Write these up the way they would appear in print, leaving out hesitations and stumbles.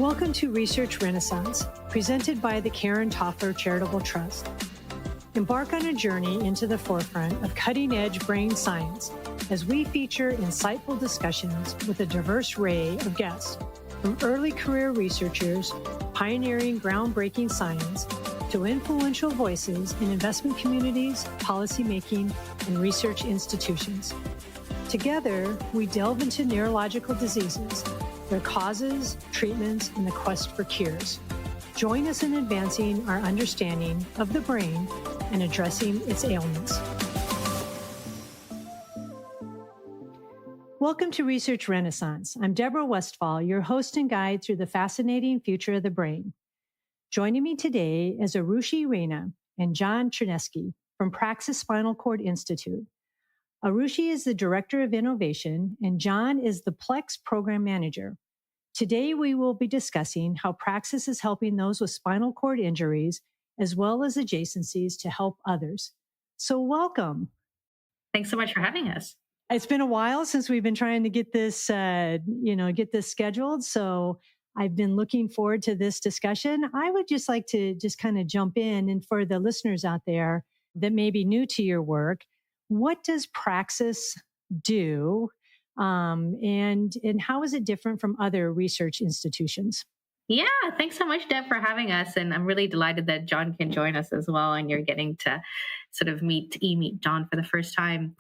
Welcome to Research Renaissance, presented by the Karen Toffler Charitable Trust. Embark on a journey into the forefront of cutting-edge brain science as we feature insightful discussions with a diverse array of guests, from early career researchers pioneering groundbreaking science to influential voices in investment communities, policymaking, and research institutions. Together, we delve into neurological diseases, their causes, treatments, and the quest for cures. Join us in advancing our understanding of the brain and addressing its ailments. Welcome to Research Renaissance. I'm Deborah Westphal, your host and guide through the fascinating future of the brain. Joining me today is Arushi, Raina, and John Chernesky from Praxis Spinal Cord Institute. Arushi is the Director of Innovation, and John is the Plex Program Manager. Today, we will be discussing how Praxis is helping those with spinal cord injuries, as well as adjacencies to help others. So welcome. Thanks so much for having us. It's been a while since we've been trying to get this scheduled. So I've been looking forward to this discussion. I would just like to kind of jump in. And for the listeners out there that may be new to your work, what does Praxis do? And how is it different from other research institutions? Yeah, thanks so much, Deb, for having us. And I'm really delighted that John can join us as well. And you're getting to sort of meet John for the first time.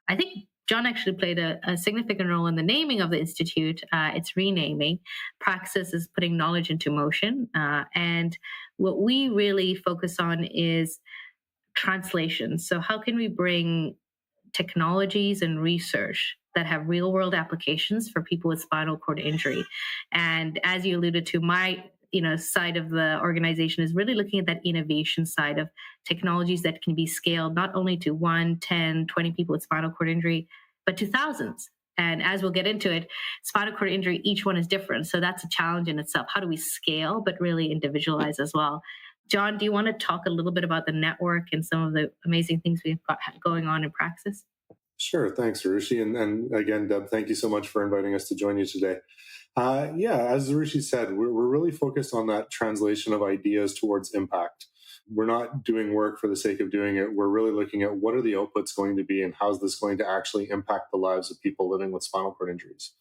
I think John actually played a significant role in the naming of the institute. It's renaming. Praxis is putting knowledge into motion. And what we really focus on is translation. So how can we bring technologies and research that have real world applications for people with spinal cord injury? And as you alluded to, my side of the organization is really looking at that innovation side of technologies that can be scaled not only to 1, 10, 20 people with spinal cord injury, but to thousands. And as we'll get into it, spinal cord injury, each one is different. So that's a challenge in itself. How do we scale, but really individualize as well? John, do you want to talk a little bit about the network and some of the amazing things we've got going on in Praxis? Sure. Thanks, Arushi. And again, Deb, thank you so much for inviting us to join you today. As Arushi said, we're really focused on that translation of ideas towards impact. We're not doing work for the sake of doing it. We're really looking at what are the outputs going to be and how's this going to actually impact the lives of people living with spinal cord injuries.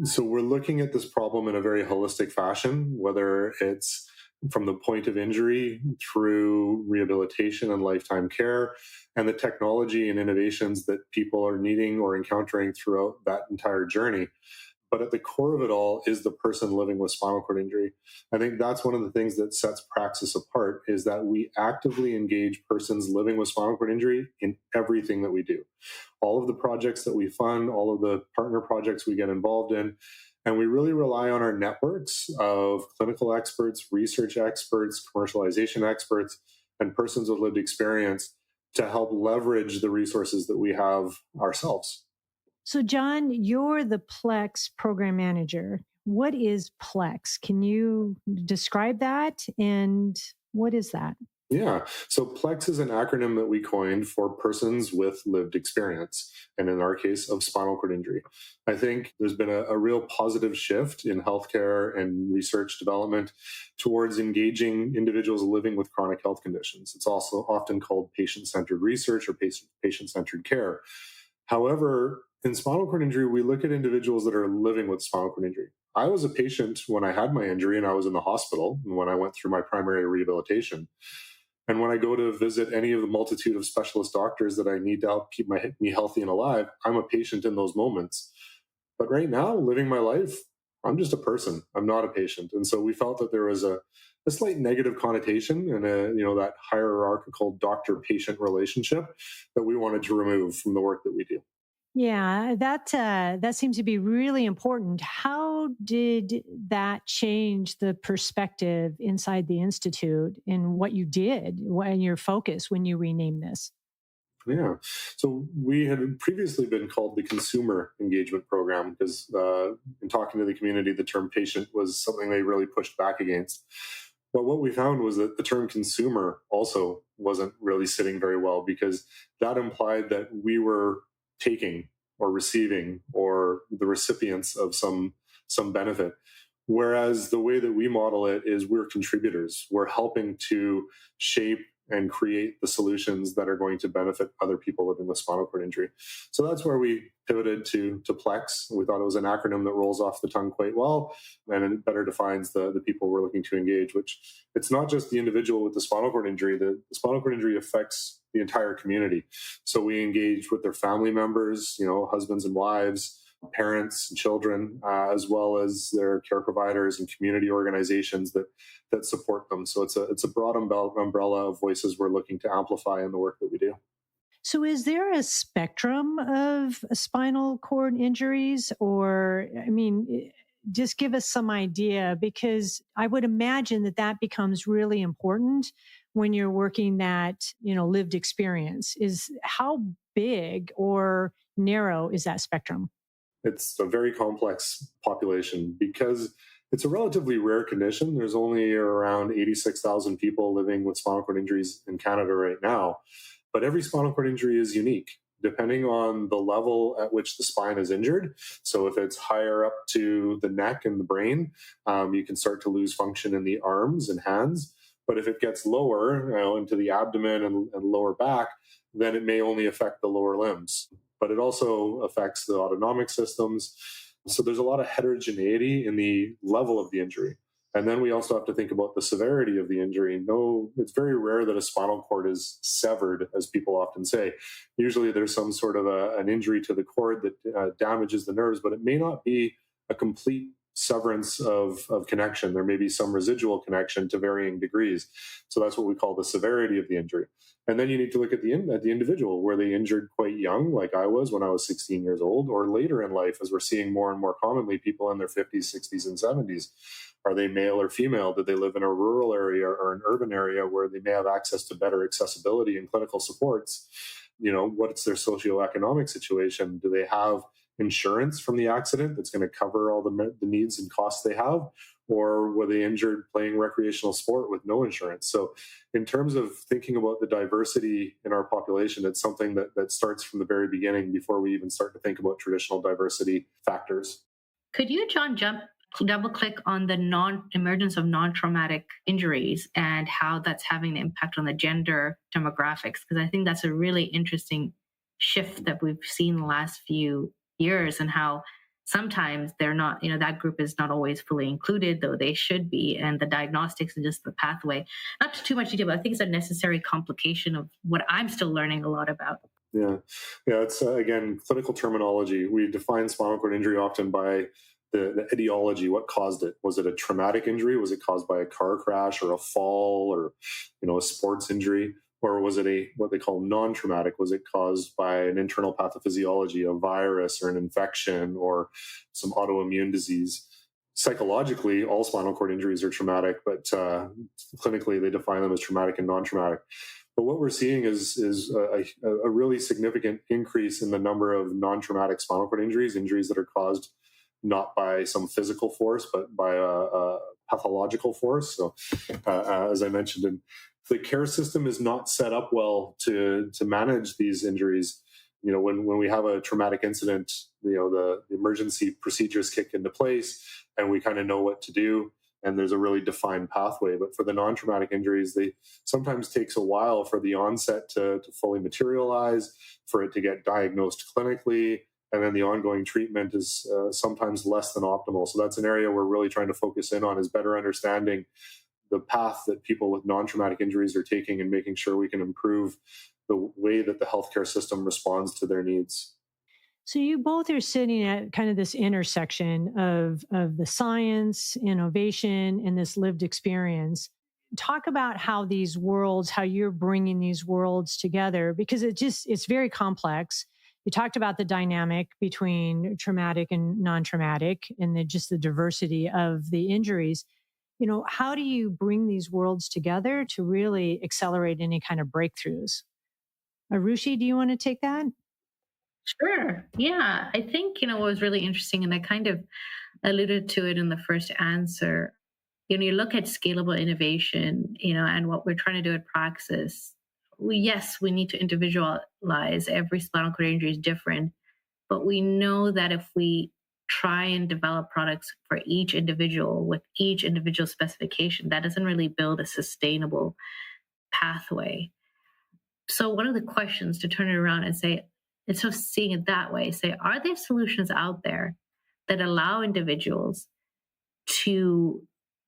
So we're looking at this problem in a very holistic fashion, whether it's from the point of injury through rehabilitation and lifetime care, and the technology and innovations that people are needing or encountering throughout that entire journey. But at the core of it all is the person living with spinal cord injury. I think that's one of the things that sets Praxis apart, is that we actively engage persons living with spinal cord injury in everything that we do. All of the projects that we fund, all of the partner projects we get involved in, and we really rely on our networks of clinical experts, research experts, commercialization experts, and persons with lived experience to help leverage the resources that we have ourselves. So, John, you're the Plex program manager. What is Plex? Can you describe that? And what is that? Yeah. So Plex is an acronym that we coined for persons with lived experience, and in our case, of spinal cord injury. I think there's been a real positive shift in healthcare and research development towards engaging individuals living with chronic health conditions. It's also often called patient-centered research or patient-centered care. However, in spinal cord injury, we look at individuals that are living with spinal cord injury. I was a patient when I had my injury and I was in the hospital and when I went through my primary rehabilitation. And when I go to visit any of the multitude of specialist doctors that I need to help keep me healthy and alive, I'm a patient in those moments. But right now, living my life, I'm just a person. I'm not a patient. And so we felt that there was a slight negative connotation and that hierarchical doctor-patient relationship that we wanted to remove from the work that we do. Yeah, that seems to be really important. How did that change the perspective inside the Institute and what you did and your focus when you renamed this? Yeah. So we had previously been called the Consumer Engagement Program because in talking to the community, the term patient was something they really pushed back against. But what we found was that the term consumer also wasn't really sitting very well because that implied that we were taking or receiving or the recipients of some benefit. Whereas the way that we model it is we're contributors. We're helping to shape and create the solutions that are going to benefit other people living with spinal cord injury. So that's where we pivoted to Plex. We thought it was an acronym that rolls off the tongue quite well, and it better defines the people we're looking to engage, which it's not just the individual with the spinal cord injury. The spinal cord injury affects the entire community. So we engage with their family members, husbands and wives, parents and children, as well as their care providers and community organizations that support them. So it's a broad umbrella of voices we're looking to amplify in the work that we do. So is there a spectrum of spinal cord injuries, or, just give us some idea, because I would imagine that becomes really important when you're working that, lived experience. Is how big or narrow is that spectrum? It's a very complex population because it's a relatively rare condition. There's only around 86,000 people living with spinal cord injuries in Canada right now. But every spinal cord injury is unique, depending on the level at which the spine is injured. So if it's higher up to the neck and the brain, you can start to lose function in the arms and hands. But if it gets lower, into the abdomen and lower back, then it may only affect the lower limbs. But it also affects the autonomic systems. So there's a lot of heterogeneity in the level of the injury. And then we also have to think about the severity of the injury. No, it's very rare that a spinal cord is severed, as people often say. Usually there's some sort of an injury to the cord that damages the nerves, but it may not be a complete severance of connection. There may be some residual connection to varying degrees. So that's what we call the severity of the injury. And then you need to look at the individual. Were they injured quite young, like I was when I was 16 years old, or later in life, as we're seeing more and more commonly, people in their 50s, 60s, and 70s? Are they male or female? Do they live in a rural area or an urban area where they may have access to better accessibility and clinical supports? What's their socioeconomic situation? Do they have insurance from the accident that's going to cover all the needs and costs they have? Or were they injured playing recreational sport with no insurance? So in terms of thinking about the diversity in our population, it's something that starts from the very beginning before we even start to think about traditional diversity factors. Could you, John, double click on the emergence of non-traumatic injuries and how that's having an impact on the gender demographics? Because I think that's a really interesting shift that we've seen in the last few years, and how sometimes they're not, that group is not always fully included, though they should be. And the diagnostics and just the pathway, not too much detail, but I think it's a necessary complication of what I'm still learning a lot about. Yeah. It's, again, clinical terminology. We define spinal cord injury often by the etiology. What caused it? Was it a traumatic injury? Was it caused by a car crash or a fall or, a sports injury? Or was it what they call non-traumatic? Was it caused by an internal pathophysiology, a virus or an infection or some autoimmune disease? Psychologically, all spinal cord injuries are traumatic, but clinically they define them as traumatic and non-traumatic. But what we're seeing is a really significant increase in the number of non-traumatic spinal cord injuries that are caused not by some physical force, but by a pathological force. So as I mentioned, the care system is not set up well to manage these injuries. When we have a traumatic incident, the emergency procedures kick into place and we kind of know what to do. And there's a really defined pathway. But for the non-traumatic injuries, they sometimes takes a while for the onset to fully materialize, for it to get diagnosed clinically. And then the ongoing treatment is sometimes less than optimal. So that's an area we're really trying to focus in on, is better understanding the path that people with non-traumatic injuries are taking and making sure we can improve the way that the healthcare system responds to their needs. So you both are sitting at kind of this intersection of the science, innovation, and this lived experience. Talk about how you're bringing these worlds together, because it's very complex. You talked about the dynamic between traumatic and non-traumatic and the diversity of the injuries. How do you bring these worlds together to really accelerate any kind of breakthroughs? Arushi, do you want to take that? Sure. Yeah. I think, what was really interesting, and I kind of alluded to it in the first answer, you look at scalable innovation, and what we're trying to do at Praxis. Yes, we need to individualize. Every spinal cord injury is different, but we know that if we try and develop products for each individual with each individual specification, that doesn't really build a sustainable pathway. So one of the questions, to turn it around and say, instead of seeing it that way, say, are there solutions out there that allow individuals to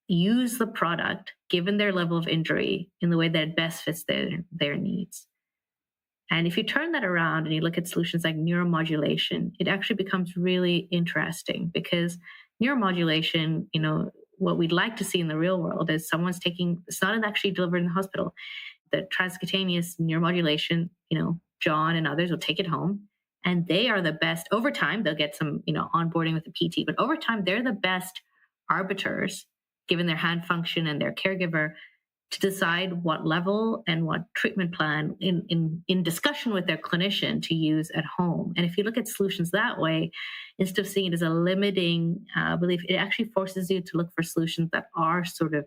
use the product, given their level of injury, in the way that best fits their needs? And if you turn that around and you look at solutions like neuromodulation, it actually becomes really interesting, because neuromodulation, what we'd like to see in the real world is someone's taking, it's not actually delivered in the hospital. The transcutaneous neuromodulation, John and others will take it home, and they are the best. Over time, they'll get some, onboarding with the PT, but over time, they're the best arbiters, given their hand function and their caregiver, to decide what level and what treatment plan in discussion with their clinician to use at home. And if you look at solutions that way, instead of seeing it as a limiting belief, it actually forces you to look for solutions that are sort of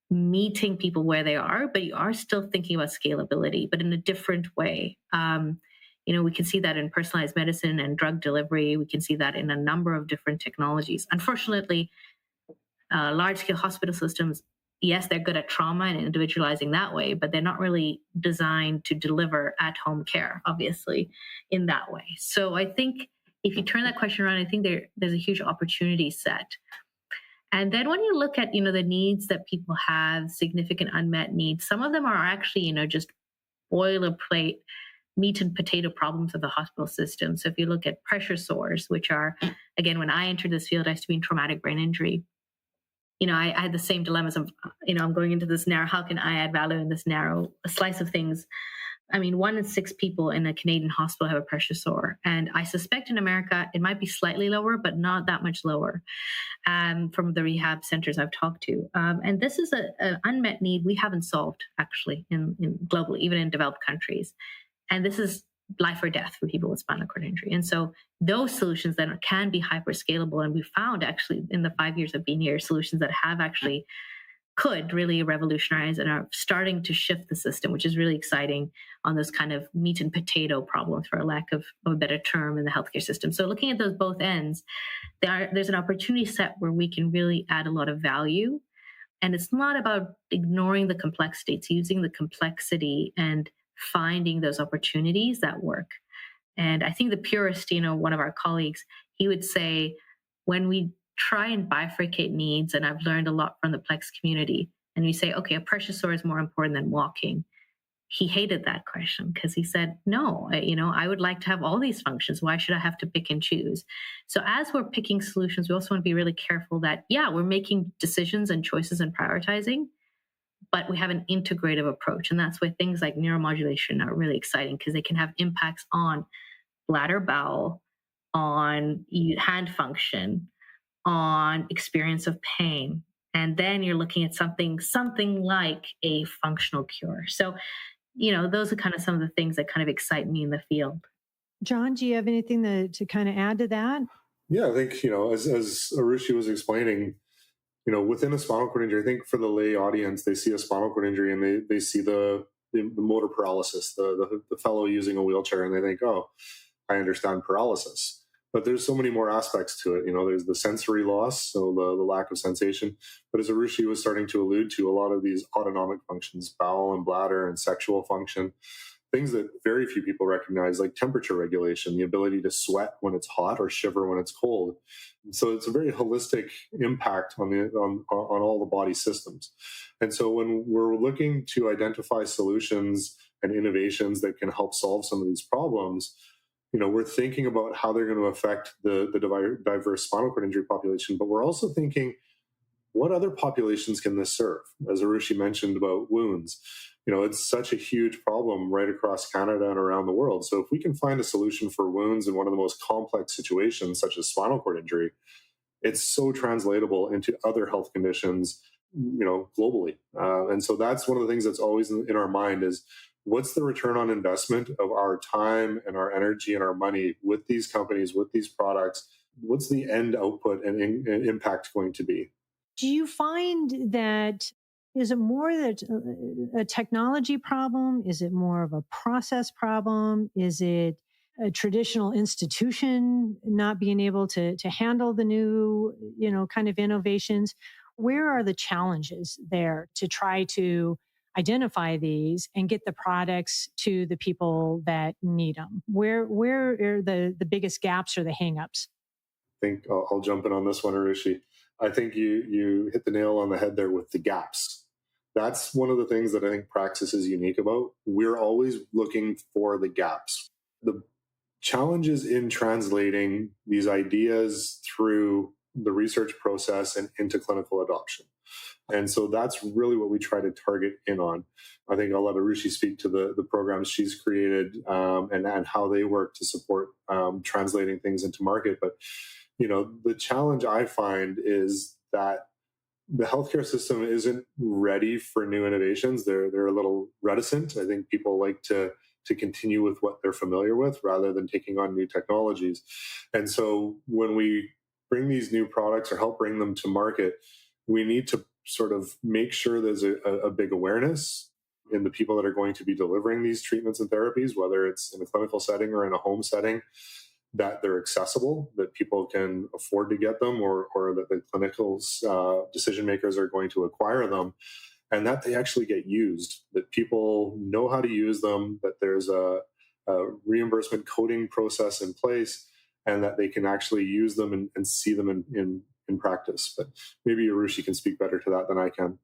meeting people where they are, but you are still thinking about scalability, but in a different way. We can see that in personalized medicine and drug delivery. We can see that in a number of different technologies. Unfortunately, large-scale hospital systems, yes, they're good at trauma and individualizing that way, but they're not really designed to deliver at-home care, obviously, in that way. So I think if you turn that question around, I think there's a huge opportunity set. And then when you look at, the needs that people have, significant unmet needs, some of them are actually, just boilerplate meat and potato problems of the hospital system. So if you look at pressure sores, which are, again, when I entered this field, I used to be in traumatic brain injury. I had the same dilemmas of, I'm going into this narrow, how can I add value in this narrow slice of things? 1 in 6 people in a Canadian hospital have a pressure sore. And I suspect in America, it might be slightly lower, but not that much lower from the rehab centers I've talked to. And this is an unmet need we haven't solved, actually, in globally, even in developed countries. And this is life or death for people with spinal cord injury. And so those solutions then can be hyper scalable. And we found actually in the 5 years of being here, solutions that have actually could really revolutionize and are starting to shift the system, which is really exciting on those kind of meat and potato problems, for a lack of a better term, in the healthcare system. So looking at those both ends, there's an opportunity set where we can really add a lot of value. And it's not about ignoring the complexity. It's using the complexity and finding those opportunities that work. And I think the purist, one of our colleagues, he would say, when we try and bifurcate needs, and I've learned a lot from the Plex community, and we say, okay, a pressure sore is more important than walking. He hated that question, because he said, no, I would like to have all these functions. Why should I have to pick and choose? So as we're picking solutions, we also want to be really careful that, we're making decisions and choices and prioritizing, but we have an integrative approach. And that's where things like neuromodulation are really exciting, because they can have impacts on bladder, bowel, on hand function, on experience of pain. And then you're looking at something like a functional cure. So, those are kind of some of the things that kind of excite me in the field. John, do you have anything to kind of add to that? Yeah, I think, as Arushi was explaining, within a spinal cord injury, I think for the lay audience, they see a spinal cord injury and they see the motor paralysis, the fellow using a wheelchair, and they think, oh, I understand paralysis. But there's so many more aspects to it. There's the sensory loss, so the lack of sensation. But as Arushi was starting to allude to, a lot of these autonomic functions, bowel and bladder and sexual function, things that very few people recognize, like temperature regulation, the ability to sweat when it's hot or shiver when it's cold. So it's a very holistic impact on all the body systems. And so when we're looking to identify solutions and innovations that can help solve some of these problems, we're thinking about how they're going to affect the diverse spinal cord injury population, but we're also thinking, what other populations can this serve? As Arushi mentioned about wounds, it's such a huge problem right across Canada and around the world. So if we can find a solution for wounds in one of the most complex situations, such as spinal cord injury, it's so translatable into other health conditions, globally. And so that's one of the things that's always in our mind is, what's the return on investment of our time and our energy and our money with these companies, with these products? What's the end output and impact going to be? Do you find that, is it more that a technology problem? Is it more of a process problem? Is it a traditional institution not being able to handle the new, kind of innovations? Where are the challenges there to try to identify these and get the products to the people that need them? Where are the biggest gaps or the hangups? I think I'll jump in on this one, Arushi. I think you hit the nail on the head there with the gaps. That's one of the things that I think Praxis is unique about. We're always looking for the gaps. The challenges in translating these ideas through the research process and into clinical adoption. And so that's really what we try to target in on. I think I'll let Arushi speak to the programs she's created and how they work to support translating things into market. But, the challenge I find is that the healthcare system isn't ready for new innovations. They're a little reticent. I think people like to continue with what they're familiar with rather than taking on new technologies. And so when we bring these new products or help bring them to market, we need to sort of make sure there's a big awareness in the people that are going to be delivering these treatments and therapies, whether it's in a clinical setting or in a home setting, that they're accessible, that people can afford to get them, or that the clinical decision makers are going to acquire them, and that they actually get used, that people know how to use them, that there's a reimbursement coding process in place, and that they can actually use them and see them in practice. But maybe Arushi can speak better to that than I can.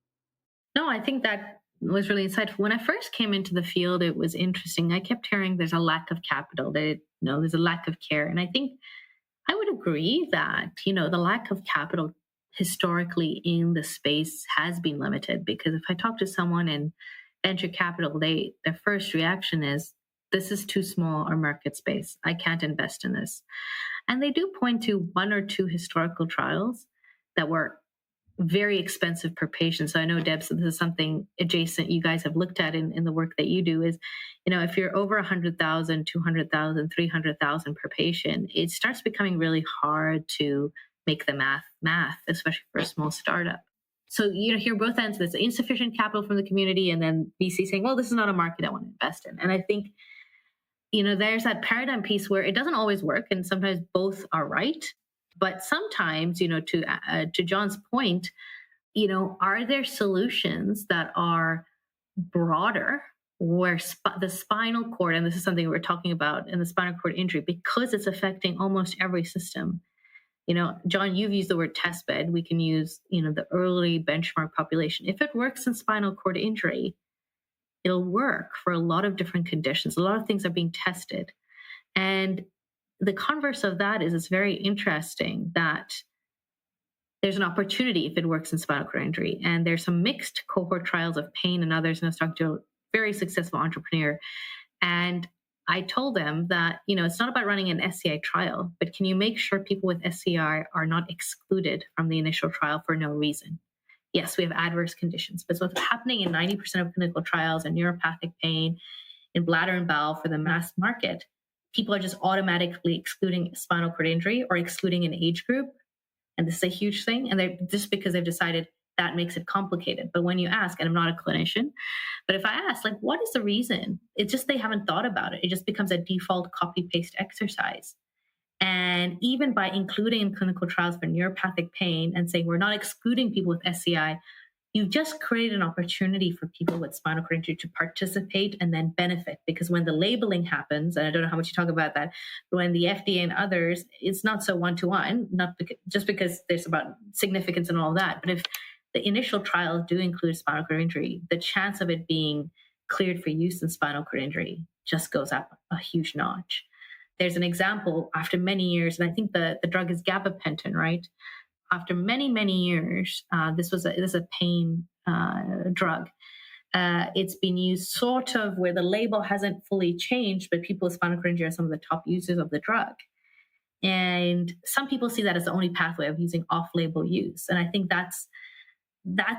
No, I think that was really insightful. When I first came into the field, it was interesting. I kept hearing there's a lack of capital, there's a lack of care. And I think I would agree that, the lack of capital historically in the space has been limited, because if I talk to someone in venture capital, their first reaction is, this is too small a market space. I can't invest in this. And they do point to one or two historical trials that were very expensive per patient. So I know, Deb, so this is something adjacent you guys have looked at in the work that you do is, if you're over 100,000, 200,000, 300,000 per patient, it starts becoming really hard to make the math, especially for a small startup. So, hear both ends. There's insufficient capital from the community, and then VC saying, well, this is not a market I want to invest in. And I think, there's that paradigm piece where it doesn't always work, and sometimes both are right. But sometimes, to John's point, are there solutions that are broader where the spinal cord, and this is something we're talking about in the spinal cord injury, because it's affecting almost every system. John, you've used the word test bed. We can use, the early benchmark population. If it works in spinal cord injury, it'll work for a lot of different conditions. A lot of things are being tested. And the converse of that is it's very interesting that there's an opportunity if it works in spinal cord injury. And there's some mixed cohort trials of pain and others. And I was talking to a very successful entrepreneur. And I told them that, it's not about running an SCI trial, but can you make sure people with SCI are not excluded from the initial trial for no reason? Yes, we have adverse conditions, but what's happening in 90% of clinical trials in neuropathic pain, in bladder and bowel for the mass market, people are just automatically excluding spinal cord injury or excluding an age group. And this is a huge thing. And they just because they've decided that makes it complicated. But when you ask, and I'm not a clinician, but if I ask, what is the reason? It's just they haven't thought about it. It just becomes a default copy-paste exercise. And even by including in clinical trials for neuropathic pain and saying we're not excluding people with SCI, you've just created an opportunity for people with spinal cord injury to participate and then benefit. Because when the labeling happens, and I don't know how much you talk about that, but when the FDA and others, it's not so one-to-one, just because there's about significance and all of that. But if the initial trials do include spinal cord injury, the chance of it being cleared for use in spinal cord injury just goes up a huge notch. There's an example after many years, and I think the drug is gabapentin, right? After many, many years, this is a pain drug. It's been used sort of where the label hasn't fully changed, but people with spinal cord injury are some of the top users of the drug. And some people see that as the only pathway of using off-label use. And I think that's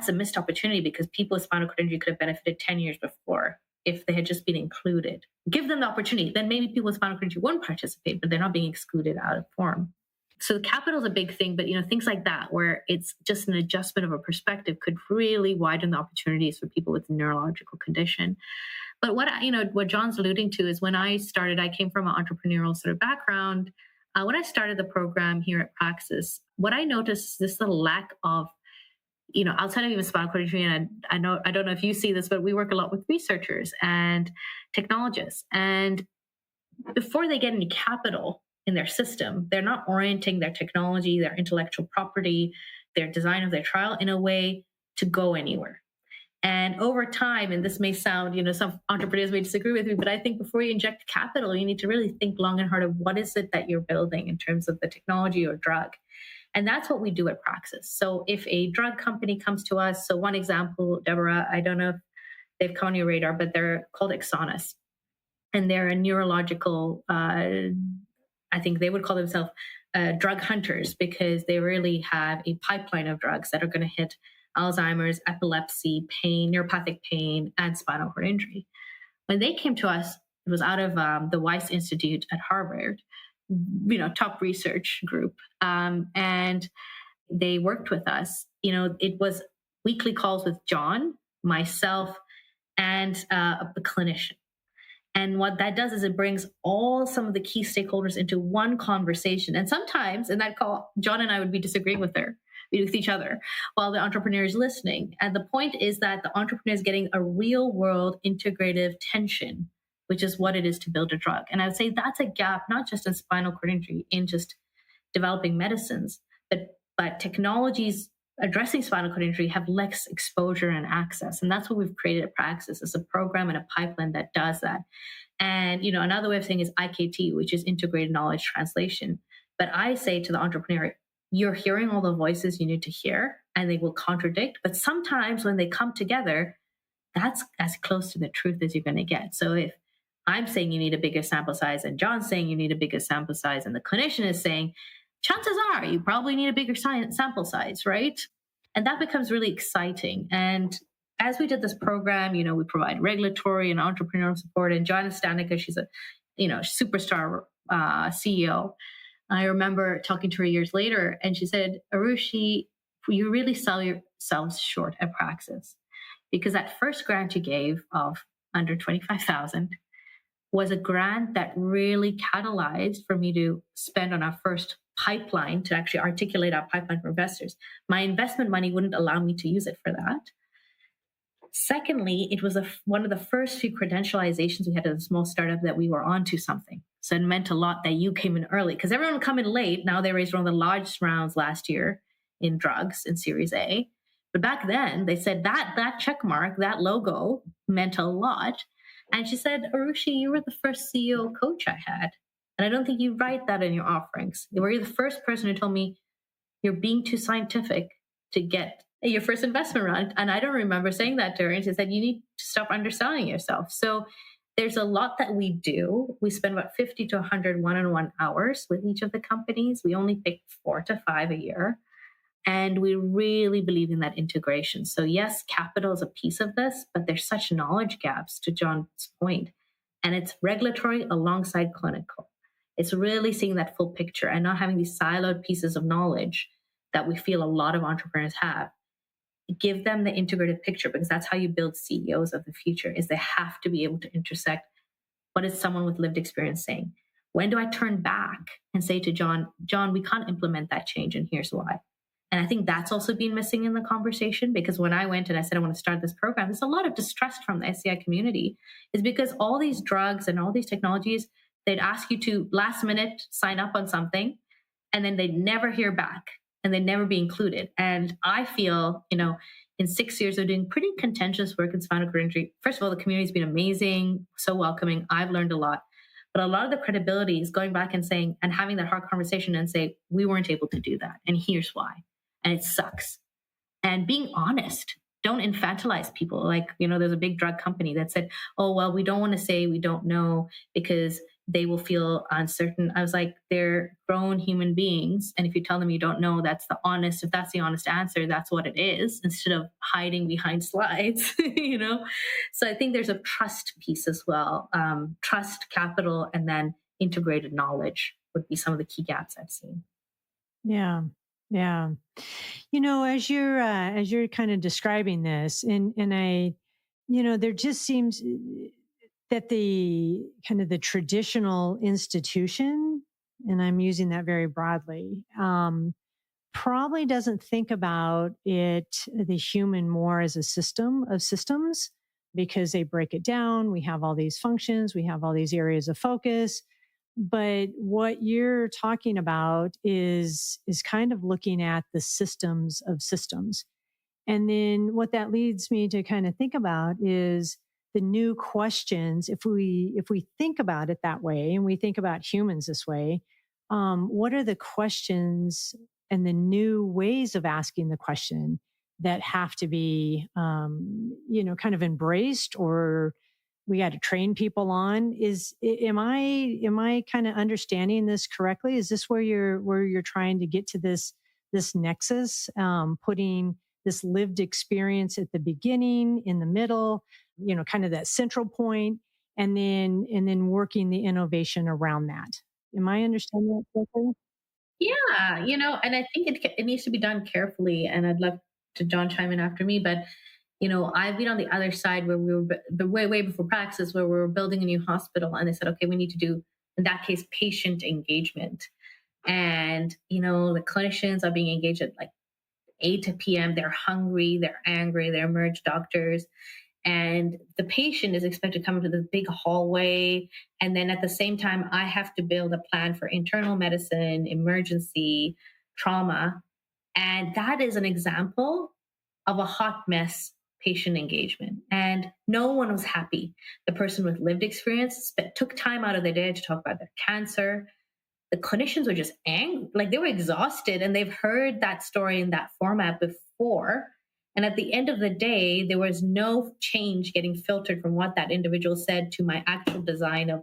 a missed opportunity, because people with spinal cord injury could have benefited 10 years before if they had just been included. Give them the opportunity. Then maybe people with spinal cord injury won't participate, but they're not being excluded out of form. So the capital is a big thing, but things like that, where it's just an adjustment of a perspective, could really widen the opportunities for people with a neurological condition. But what John's alluding to is when I started, I came from an entrepreneurial sort of background. When I started the program here at Praxis, what I noticed is this little lack of, outside of even spinal cord injury, and I don't know if you see this, but we work a lot with researchers and technologists. And before they get any capital in their system, they're not orienting their technology, their intellectual property, their design of their trial in a way to go anywhere. And over time, and this may sound, some entrepreneurs may disagree with me, but I think before you inject capital, you need to really think long and hard of what is it that you're building in terms of the technology or drug. And that's what we do at Praxis. So if a drug company comes to us, so one example, Deborah, I don't know if they've come on your radar, but they're called Exonus. And they're a neurological, I think they would call themselves drug hunters, because they really have a pipeline of drugs that are going to hit Alzheimer's, epilepsy, pain, neuropathic pain, and spinal cord injury. When they came to us, it was out of the Weiss Institute at Harvard, top research group. And they worked with us. It was weekly calls with John, myself, and a clinician. And what that does is it brings all some of the key stakeholders into one conversation. And sometimes in that call, John and I would be disagreeing with each other while the entrepreneur is listening. And the point is that the entrepreneur is getting a real world integrative tension, which is what it is to build a drug. And I would say that's a gap, not just in spinal cord injury, in just developing medicines, but technologies addressing spinal cord injury have less exposure and access. And that's what we've created at Praxis, is a program and a pipeline that does that. And, another way of saying is IKT, which is integrated knowledge translation. But I say to the entrepreneur, you're hearing all the voices you need to hear, and they will contradict. But sometimes when they come together, that's as close to the truth as you're going to get. So if I'm saying you need a bigger sample size, and John's saying you need a bigger sample size, and the clinician is saying, chances are you probably need a bigger sample size, right? And that becomes really exciting. And as we did this program, we provide regulatory and entrepreneurial support. And Joanna Stanica, she's a, superstar CEO. I remember talking to her years later, and she said, Arushi, you really sell yourselves short at Praxis, because that first grant you gave of under $25,000 was a grant that really catalyzed for me to spend on our first pipeline, to actually articulate our pipeline for investors. My investment money wouldn't allow me to use it for that. Secondly, it was one of the first few credentializations we had as a small startup that we were onto something. So it meant a lot that you came in early, because everyone would come in late. Now they raised one of the largest rounds last year in drugs in Series A. But back then they said that check mark, that logo meant a lot. And she said, Arushi, you were the first CEO coach I had. And I don't think you write that in your offerings. You were the first person who told me you're being too scientific to get your first investment round. And I don't remember saying that to her. And she said, you need to stop underselling yourself. So there's a lot that we do. We spend about 50 to 100 one-on-one hours with each of the companies. We only pick 4 to 5 a year. And we really believe in that integration. So yes, capital is a piece of this, but there's such knowledge gaps, to John's point. And it's regulatory alongside clinical. It's really seeing that full picture and not having these siloed pieces of knowledge that we feel a lot of entrepreneurs have. Give them the integrated picture, because that's how you build CEOs of the future, is they have to be able to intersect what is someone with lived experience saying. When do I turn back and say to John, we can't implement that change, and here's why. And I think that's also been missing in the conversation, because when I went and I said I want to start this program, there's a lot of distrust from the SCI community, is because all these drugs and all these technologies, they'd ask you to last minute sign up on something, and then they'd never hear back and they'd never be included. And I feel, in 6 years of doing pretty contentious work in spinal cord injury, first of all, the community's been amazing, so welcoming. I've learned a lot. But a lot of the credibility is going back and saying, and having that hard conversation and say, we weren't able to do that. And here's why. And it sucks. And being honest. Don't infantilize people. Like, there's a big drug company that said, oh, well, we don't want to say we don't know because they will feel uncertain. I was like, they're grown human beings. And if you tell them you don't know, if that's the honest answer, that's what it is, instead of hiding behind slides, So I think there's a trust piece as well. Trust, capital, and then integrated knowledge would be some of the key gaps I've seen. Yeah. Yeah. As you're kind of describing this, and I, there just seems, that the kind of the traditional institution, and I'm using that very broadly, probably doesn't think about the human more as a system of systems, because they break it down. We have all these functions, we have all these areas of focus. But what you're talking about is kind of looking at the systems of systems. And then what that leads me to kind of think about is the new questions. If we think about it that way, and we think about humans this way, what are the questions and the new ways of asking the question that have to be, kind of embraced, or we got to train people on? Am I kind of understanding this correctly? Is this where you're trying to get to this nexus, putting this lived experience at the beginning, in the middle, kind of that central point, and then working the innovation around that? Am I understanding that correctly? Yeah, and I think it needs to be done carefully. And I'd love to John chime in after me, but I've been on the other side where we were the way before Praxis, where we were building a new hospital, and they said, okay, we need to do, in that case, patient engagement. And the clinicians are being engaged at like 8 p.m. They're hungry, they're angry, they're emerged doctors. And the patient is expected to come into the big hallway. And then at the same time, I have to build a plan for internal medicine, emergency, trauma. And that is an example of a hot mess patient engagement. And no one was happy. The person with lived experience took time out of their day to talk about their cancer. The clinicians were just angry, like they were exhausted, and they've heard that story in that format before. And at the end of the day, there was no change getting filtered from what that individual said to my actual design of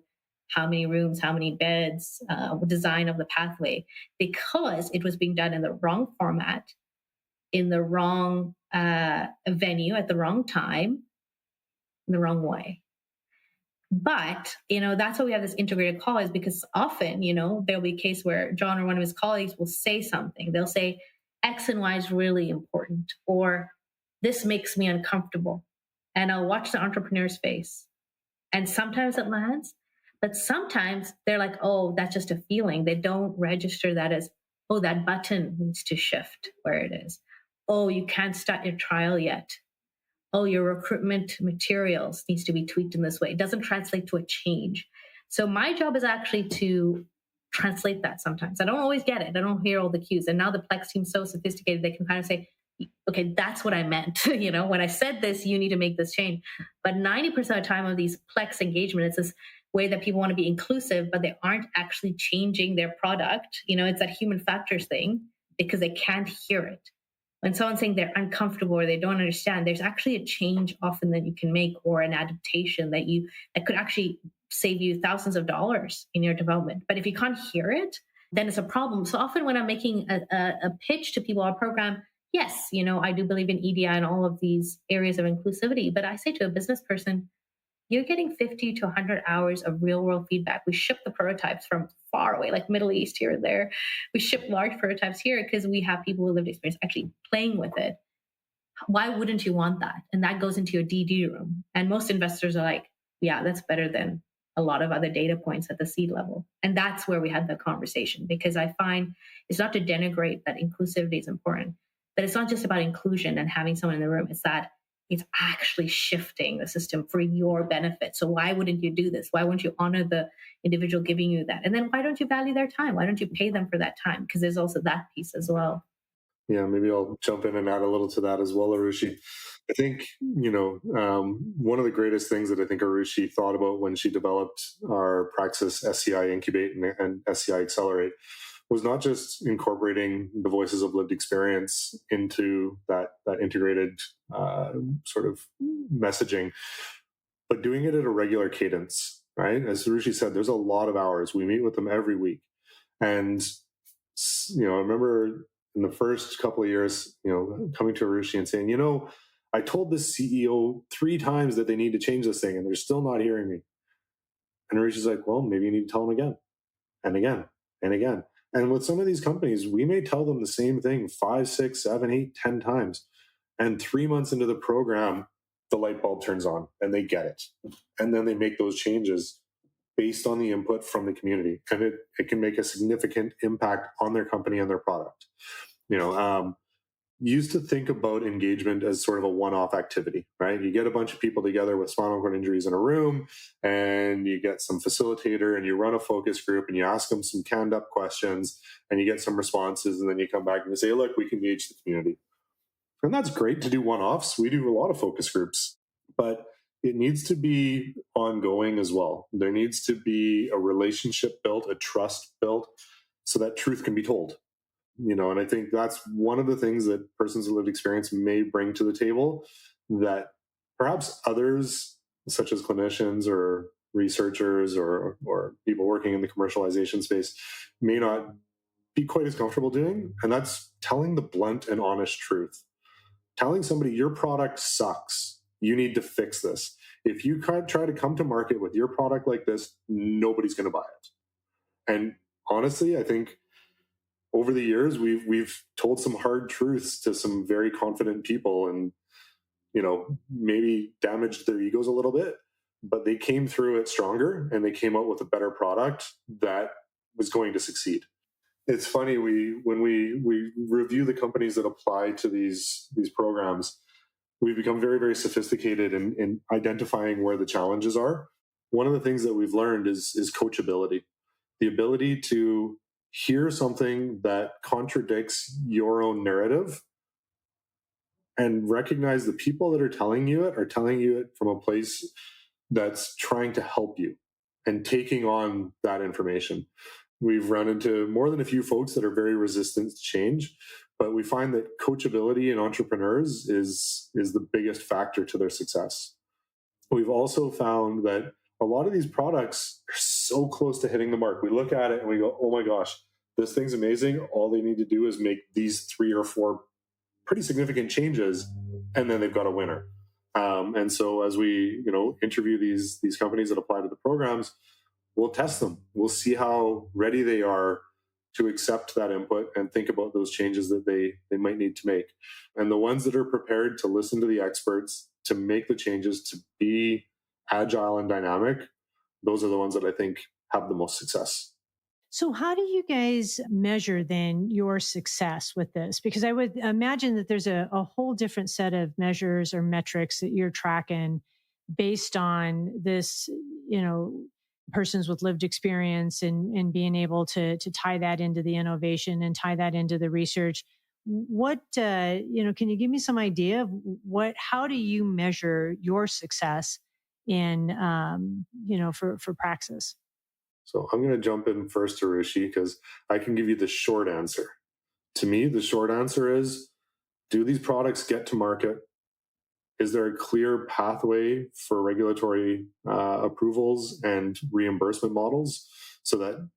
how many rooms, how many beds, design of the pathway, because it was being done in the wrong format, in the wrong venue, at the wrong time, in the wrong way. But, that's why we have this integrated call, is because often, there'll be a case where John or one of his colleagues will say something. They'll say, X and Y is really important, or this makes me uncomfortable. And I'll watch the entrepreneur's face. And sometimes it lands, but sometimes they're like, oh, that's just a feeling. They don't register that as, oh, that button needs to shift where it is. Oh, you can't start your trial yet. Oh, your recruitment materials needs to be tweaked in this way. It doesn't translate to a change. So my job is actually to translate that sometimes. I don't always get it. I don't hear all the cues. And now the Plex team's so sophisticated, they can kind of say, okay, that's what I meant. When I said this, you need to make this change. But 90% of the time of these Plex engagements, it's this way that people want to be inclusive, but they aren't actually changing their product. It's that human factors thing, because they can't hear it. When someone's saying they're uncomfortable or they don't understand, there's actually a change often that you can make, or an adaptation that could actually save you thousands of dollars in your development. But if you can't hear it, then it's a problem. So often when I'm making a pitch to people, our program, yes, I do believe in EDI and all of these areas of inclusivity, but I say to a business person, you're getting 50 to 100 hours of real world feedback. We ship the prototypes from far away, like Middle East here and there. We ship large prototypes here because we have people with lived experience actually playing with it. Why wouldn't you want that? And that goes into your DD room. And most investors are like, yeah, that's better than a lot of other data points at the seed level. And that's where we had the conversation, because I find it's not to denigrate that inclusivity is important, but it's not just about inclusion and having someone in the room. It's that it's actually shifting the system for your benefit. So why wouldn't you do this? Why wouldn't you honor the individual giving you that? And then why don't you value their time? Why don't you pay them for that time? Because there's also that piece as well. Yeah, maybe I'll jump in and add a little to that as well, Arushi. I think, one of the greatest things that I think Arushi thought about when she developed our Praxis SCI Incubate and SCI Accelerate was not just incorporating the voices of lived experience into that integrated sort of messaging, but doing it at a regular cadence, right? As Arushi said, there's a lot of hours. We meet with them every week. And, I remember in the first couple of years, coming to Arushi and saying, I told this CEO 3 times that they need to change this thing, and they're still not hearing me. And Arushi's like, well, maybe you need to tell them again and again and again. And with some of these companies, we may tell them the same thing 5, 6, 7, 8, 10 times. And 3 months into the program, the light bulb turns on and they get it. And then they make those changes based on the input from the community. And it can make a significant impact on their company and their product. Used to think about engagement as sort of a one-off activity, right? You get a bunch of people together with spinal cord injuries in a room, and you get some facilitator, and you run a focus group, and you ask them some canned-up questions, and you get some responses, and then you come back and you say, look, we can engage the community. And that's great to do one-offs. We do a lot of focus groups, but it needs to be ongoing as well. There needs to be a relationship built, a trust built, so that truth can be told. And I think that's one of the things that persons with lived experience may bring to the table that perhaps others, such as clinicians or researchers or people working in the commercialization space, may not be quite as comfortable doing. And that's telling the blunt and honest truth. Telling somebody your product sucks. You need to fix this. If you try to come to market with your product like this, nobody's going to buy it. And honestly, I think over the years, we've told some hard truths to some very confident people, and maybe damaged their egos a little bit, but they came through it stronger, and they came out with a better product that was going to succeed. It's funny, when we review the companies that apply to these programs, we've become very, very sophisticated in identifying where the challenges are. One of the things that we've learned is coachability, the ability to hear something that contradicts your own narrative and recognize the people that are telling you it from a place that's trying to help you and taking on that information. We've run into more than a few folks that are very resistant to change, but we find that coachability in entrepreneurs is the biggest factor to their success. We've also found that a lot of these products are so close to hitting the mark. We look at it and we go, oh my gosh, this thing's amazing. All they need to do is make these 3 or 4 pretty significant changes, and then they've got a winner. And so as we interview these companies that apply to the programs, we'll test them. We'll see how ready they are to accept that input and think about those changes that they might need to make. And the ones that are prepared to listen to the experts, to make the changes, to be agile and dynamic, those are the ones that I think have the most success. So how do you guys measure then your success with this? Because I would imagine that there's a whole different set of measures or metrics that you're tracking based on this, persons with lived experience and being able to tie that into the innovation and tie that into the research. What, can you give me some idea of how do you measure your success in, for Praxis? So I'm going to jump in first, Arushi, because I can give you the short answer. To me, the short answer is, do these products get to market? Is there a clear pathway for regulatory approvals and reimbursement models so that,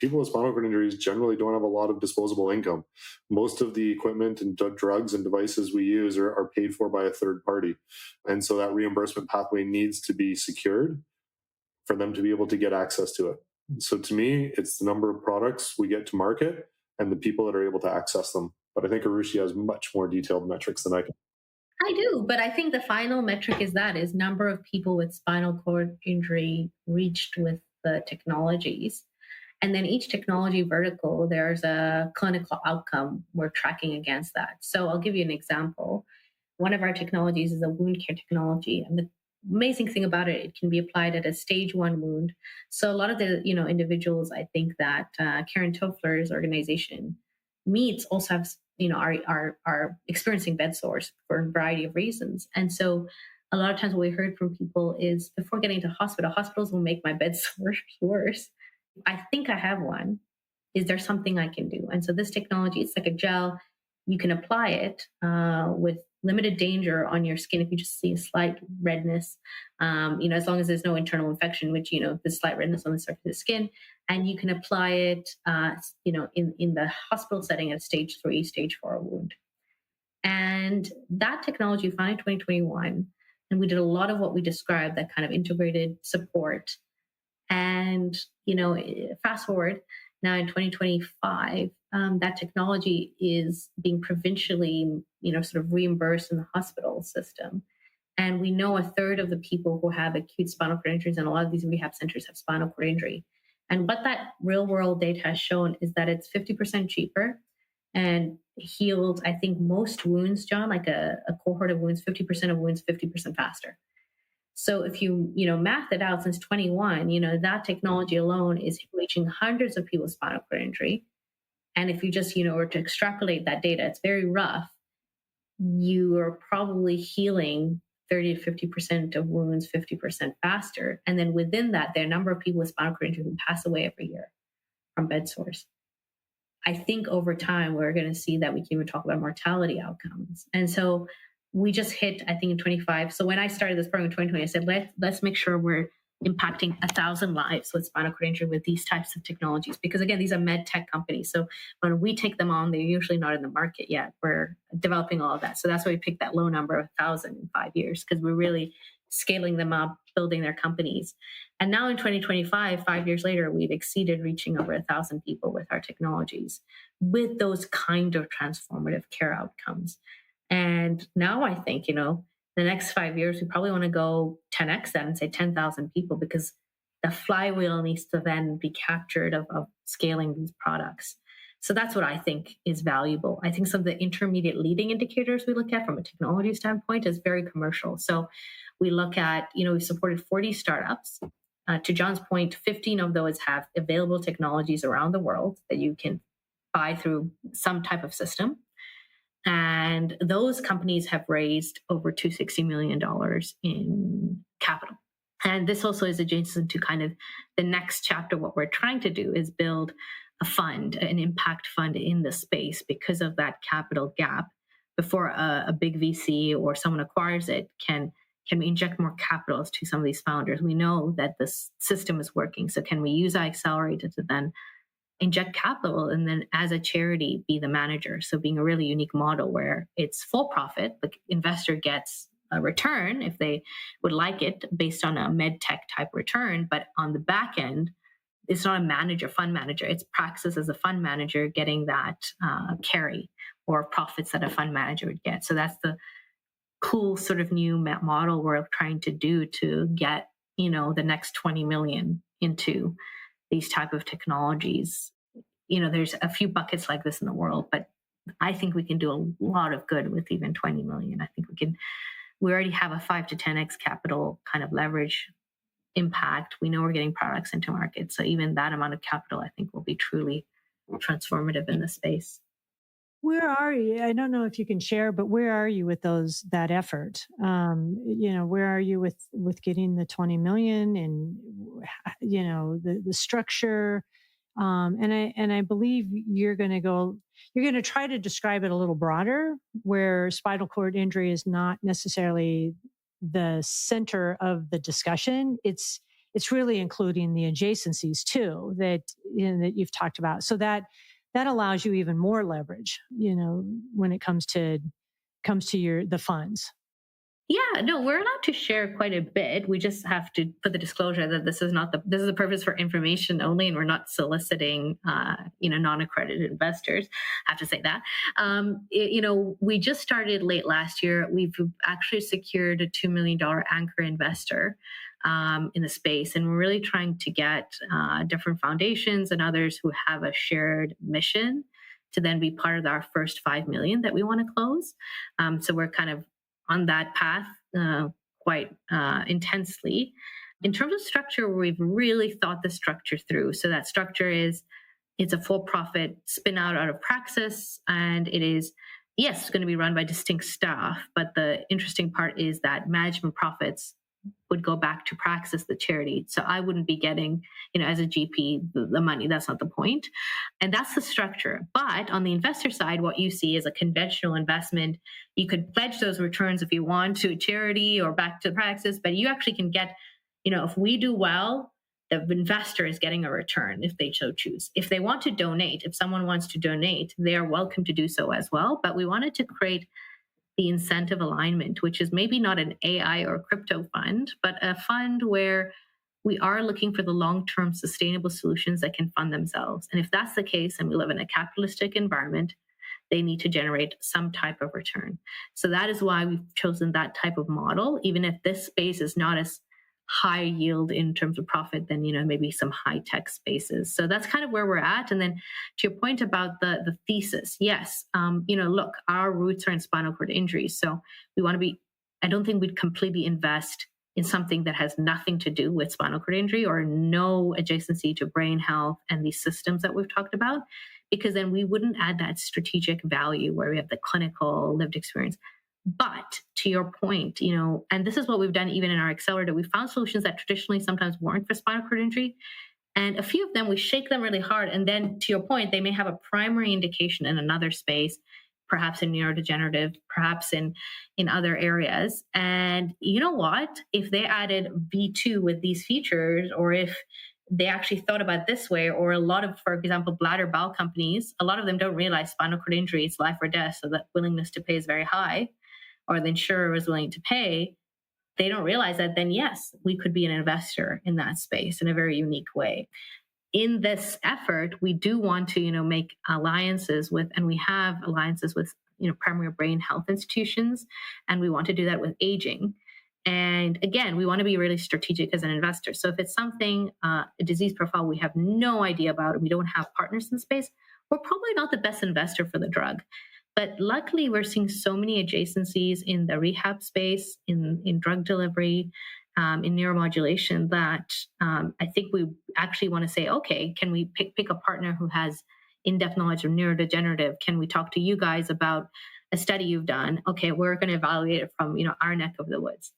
people with spinal cord injuries generally don't have a lot of disposable income? Most of the equipment and drugs and devices we use are paid for by a third party. And so that reimbursement pathway needs to be secured for them to be able to get access to it. So to me, it's the number of products we get to market and the people that are able to access them. But I think Arushi has much more detailed metrics than I can. I do, but I think the final metric is number of people with spinal cord injury reached with the technologies. And then each technology vertical, there's a clinical outcome we're tracking against that. So I'll give you an example. One of our technologies is a wound care technology. And the amazing thing about it, it can be applied at a stage 1 wound. So a lot of the individuals, I think that Karen Toffler's organization meets also have are experiencing bed sores for a variety of reasons. And so a lot of times what we heard from people is, before getting to hospitals will make my bed sores worse. I think I have one. Is there something I can do? And so this technology, it's like a gel. You can apply it with limited danger on your skin if you just see a slight redness, as long as there's no internal infection, which, the slight redness on the surface of the skin. And you can apply it, in the hospital setting at stage 3, stage 4 wound. And that technology we found in 2021, and we did a lot of what we described, that kind of integrated support. And, fast forward now in 2025, that technology is being provincially, sort of reimbursed in the hospital system. And we know a third of the people who have acute spinal cord injuries, and a lot of these rehab centers have spinal cord injury. And what that real world data has shown is that it's 50% cheaper and healed, I think, most wounds, John, like a cohort of wounds, 50% of wounds, 50% faster. So if you math it out since 21, that technology alone is reaching hundreds of people with spinal cord injury. And if you just, were to extrapolate that data, it's very rough. You are probably healing 30 to 50% of wounds 50% faster. And then within that, there are a number of people with spinal cord injury who pass away every year from bed sores. I think over time, we're going to see that we can even talk about mortality outcomes. And so we just hit, I think, in 25. So when I started this program in 2020, I said, let's make sure we're impacting 1,000 lives with spinal cord injury with these types of technologies. Because again, these are med tech companies. So when we take them on, they're usually not in the market yet. We're developing all of that. So that's why we picked that low number of 1,000 in 5 years, because we're really scaling them up, building their companies. And now in 2025, 5 years later, we've exceeded reaching over 1,000 people with our technologies with those kind of transformative care outcomes. And now I think, the next 5 years, we probably want to go 10x that and say 10,000 people, because the flywheel needs to then be captured of scaling these products. So that's what I think is valuable. I think some of the intermediate leading indicators we look at from a technology standpoint is very commercial. So we look at, we've supported 40 startups. To John's point, 15 of those have available technologies around the world that you can buy through some type of system. And those companies have raised over $260 million in capital. And this also is adjacent to kind of the next chapter. What we're trying to do is build a fund, an impact fund in the space, because of that capital gap. Before a big VC or someone acquires it, can we inject more capital to some of these founders? We know that this system is working. So can we use iAccelerator to then inject capital and then as a charity be the manager? So being a really unique model where it's full profit, the investor gets a return if they would like it based on a med tech type return. But on the back end, it's not a fund manager. It's Praxis as a fund manager getting that carry or profits that a fund manager would get. So that's the cool sort of new model we're trying to do to get, the next 20 million into these type of technologies. There's a few buckets like this in the world, but I think we can do a lot of good with even 20 million. I think we already have a 5 to 10x capital kind of leverage impact. We know we're getting products into market. So even that amount of capital, I think, will be truly transformative in the space. Where are you? I don't know if you can share, but where are you with that effort? Where are you with getting the 20 million and, the structure? And I believe you're going to try to describe it a little broader, where spinal cord injury is not necessarily the center of the discussion. It's really including the adjacencies too that you've talked about. So that allows you even more leverage, when it comes to the funds. Yeah, no, we're allowed to share quite a bit. We just have to put the disclosure that this is the purpose for information only, and we're not soliciting, non-accredited investors. I have to say that. We just started late last year. We've actually secured a $2 million anchor investor in the space, and we're really trying to get different foundations and others who have a shared mission to then be part of our first 5 million that we want to close. So we're kind of on that path quite intensely. In terms of structure, we've really thought the structure through. So that structure it's a for-profit spin out of Praxis, and it is, yes, it's going to be run by distinct staff, but the interesting part is that management profits would go back to Praxis, the charity. So I wouldn't be getting, as a GP, the money. That's not the point. And that's the structure. But on the investor side, what you see is a conventional investment. You could pledge those returns if you want to a charity or back to Praxis, but you actually can get, if we do well, the investor is getting a return if they so choose. If they want to donate, if someone wants to donate, they are welcome to do so as well. But we wanted to create the incentive alignment, which is maybe not an AI or crypto fund, but a fund where we are looking for the long-term sustainable solutions that can fund themselves. And if that's the case, and we live in a capitalistic environment, they need to generate some type of return. So that is why we've chosen that type of model, even if this space is not as high yield in terms of profit than, maybe some high tech spaces. So that's kind of where we're at. And then to your point about the thesis, yes, look, our roots are in spinal cord injuries. So we want to be, I don't think we'd completely invest in something that has nothing to do with spinal cord injury or no adjacency to brain health and these systems that we've talked about, because then we wouldn't add that strategic value where we have the clinical lived experience. But to your point, and this is what we've done even in our accelerator, we found solutions that traditionally sometimes weren't for spinal cord injury. And a few of them, we shake them really hard. And then to your point, they may have a primary indication in another space, perhaps in neurodegenerative, perhaps in other areas. And you know what? If they added V2 with these features, or if they actually thought about this way, or a lot of, for example, bladder bowel companies, a lot of them don't realize spinal cord injury is life or death. So that willingness to pay is very high, or the insurer is willing to pay. They don't realize that, then yes, we could be an investor in that space in a very unique way. In this effort, we do want to, make alliances with, and we have alliances with, primary brain health institutions, and we want to do that with aging. And again, we want to be really strategic as an investor. So if it's something, a disease profile we have no idea about, and we don't have partners in space, we're probably not the best investor for the drug. But luckily, we're seeing so many adjacencies in the rehab space, in drug delivery, in neuromodulation, that I think we actually want to say, okay, can we pick a partner who has in-depth knowledge of neurodegenerative? Can we talk to you guys about a study you've done? Okay, we're going to evaluate it from our neck of the woods.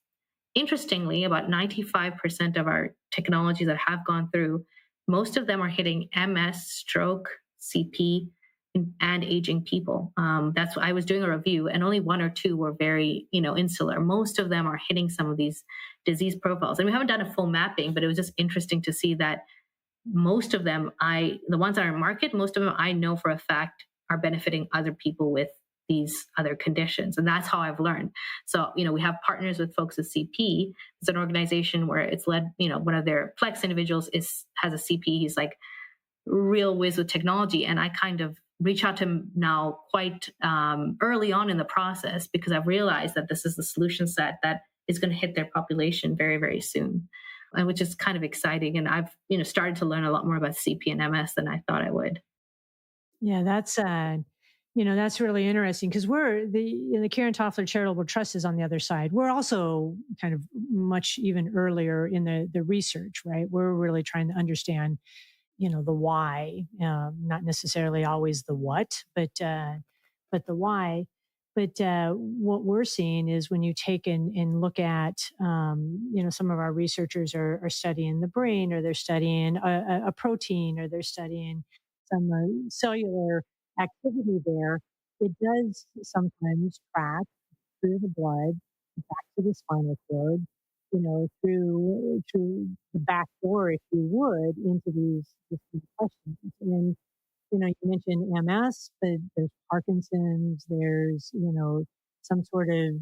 Interestingly, about 95% of our technologies that have gone through, most of them are hitting MS, stroke, CP, and aging people. That's why I was doing a review, and only one or two were very, insular. Most of them are hitting some of these disease profiles. And we haven't done a full mapping, but it was just interesting to see that most of them, the ones that are in market, most of them I know for a fact are benefiting other people with these other conditions. And that's how I've learned. So, we have partners with folks at CP. It's an organization where it's led, one of their Plex individuals has a CP. He's like real whiz with technology. And I kind of reach out to him now quite early on in the process, because I've realized that this is the solution set that is going to hit their population very, very soon, and which is kind of exciting. And I've, started to learn a lot more about CP and MS than I thought I would. Yeah, that's that's really interesting, because we're the Karen Toffler Charitable Trust is on the other side. We're also kind of much even earlier in the research, right? We're really trying to understand, the why, not necessarily always the what, but the why. But what we're seeing is when you take and look at, some of our researchers are studying the brain, or they're studying a protein, or they're studying some cellular activity there. It does sometimes track through the blood back to the spinal cord, through the back door, if you would, into these questions. And you mentioned MS, but there's Parkinson's, there's some sort of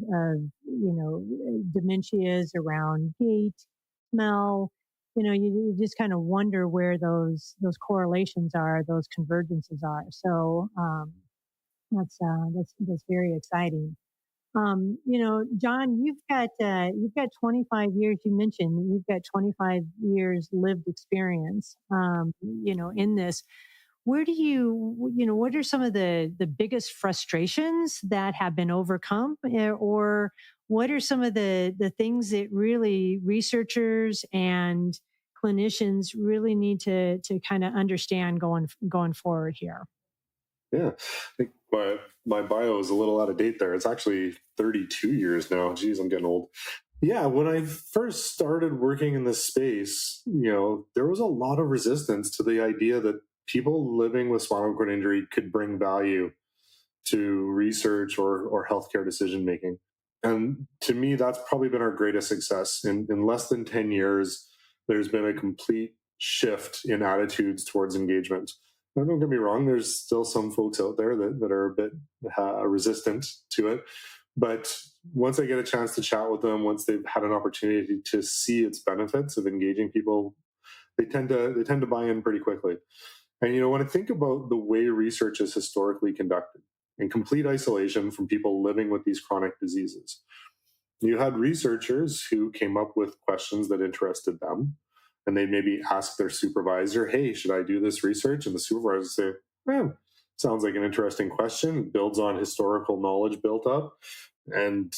dementias around gait, smell. You just kind of wonder where those correlations are, those convergences are. So that's very exciting. John, you've got 25 years. You mentioned you've got 25 years lived experience. In this. Where do what are some of the biggest frustrations that have been overcome, or what are some of the things that really researchers and clinicians really need to kind of understand going forward here? Yeah, I think my bio is a little out of date there. It's actually 32 years now. Geez, I'm getting old. Yeah, when I first started working in this space, there was a lot of resistance to the idea that people living with spinal cord injury could bring value to research or healthcare decision making. And to me, that's probably been our greatest success. In less than 10 years, there's been a complete shift in attitudes towards engagement. Now, don't get me wrong, there's still some folks out there that are a bit resistant to it. But once I get a chance to chat with them, once they've had an opportunity to see its benefits of engaging people, they tend to buy in pretty quickly. And when I think about the way research is historically conducted, in complete isolation from people living with these chronic diseases. You had researchers who came up with questions that interested them, and they maybe ask their supervisor, hey, should I do this research? And the supervisor say, sounds like an interesting question. It builds on historical knowledge built up. And